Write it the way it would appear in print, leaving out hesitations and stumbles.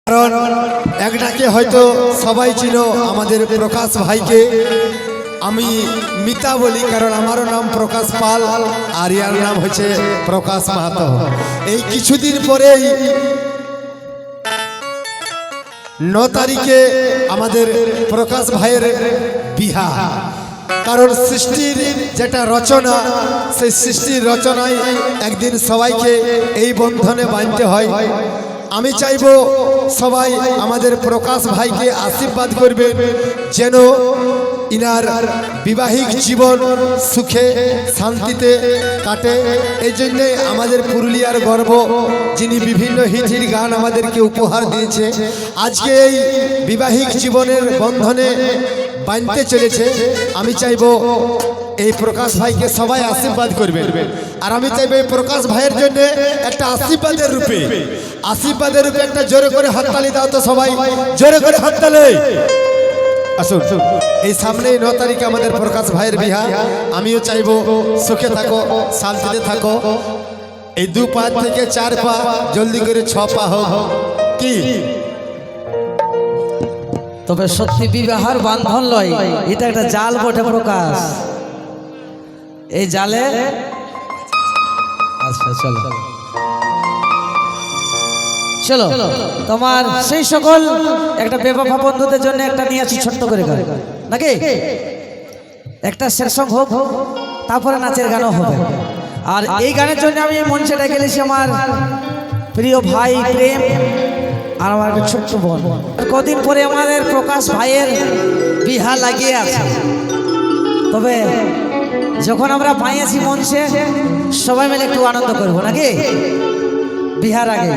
কারণ একটাকে হয়তো সবাই চিনো আমাদের প্রকাশ ভাইকে। আমি মিতা বলি কারণ আমারও নাম প্রকাশ পাল আর ইয়ার নাম হচ্ছে প্রকাশ মাহাতো। এই কিছুদিন পরেই 9 তারিখে আমাদের প্রকাশ ভাইয়ের বিহা। কারণ সৃষ্টির যেটা রচনা, সেই সৃষ্টির রচনায় একদিন সবাইকে এই বন্ধনে বাঁধতে হয়। আমি চাইব সবাই আমাদের প্রকাশ ভাইকে আশীর্বাদ করবেন যেন ইনার বিবাহিক জীবন সুখে শান্তিতে কাটে। এই জন্যে আমাদের পুরুলিয়ার গর্ব, যিনি বিভিন্ন হিট গান আমাদেরকে উপহার দিয়েছে, আজকে এই বিবাহিক জীবনের বন্ধনে বাঁধতে চলেছে। আমি চাইব এই প্রকাশ ভাইকে সবাই আশীর্বাদ করবে। আর আমি চাইব এই প্রকাশ ভাইয়ের জন্য একটা আশীর্বাদের রূপে একটা জোরে করে হাততালি দাও তো সবাই, জোরে করে হাততালি। আসুন, এই সামনেই 9 তারিখে আমাদের প্রকাশ ভাইয়ের বিহা। আমিও চাইব সুখে থাকো, শান্তিতে থাকো। এই 2 পা থেকে 4 পা, জলদি করে 6 পা হোক কি। তবে সত্যি বিবাহের বান্ধন লয়, এটা একটা জাল বটে প্রকাশ। এই জালে আচ্ছা চলো তোমার সেই সকল একটা বেবাফা বন্ধুদের জন্য একটা নিয়ে আসি ছোট্ট করে গান, নাকি একটা শের সঙ্গ হোক, তারপরে নাচের গানও হবে। আর এই গানের জন্য আমি মঞ্চে ডেকে গেছি আমার প্রিয় ভাই প্রেম আর আমার একটা ছোট্ট বোন। কদিন পরে আমাদের প্রকাশ ভাইয়ের বিহা লাগিয়ে আছে। তবে যখন আমরা পাইছি মঞ্চে, সবাই মিলে একটু আনন্দ করবো, নাকি বিহার আগে।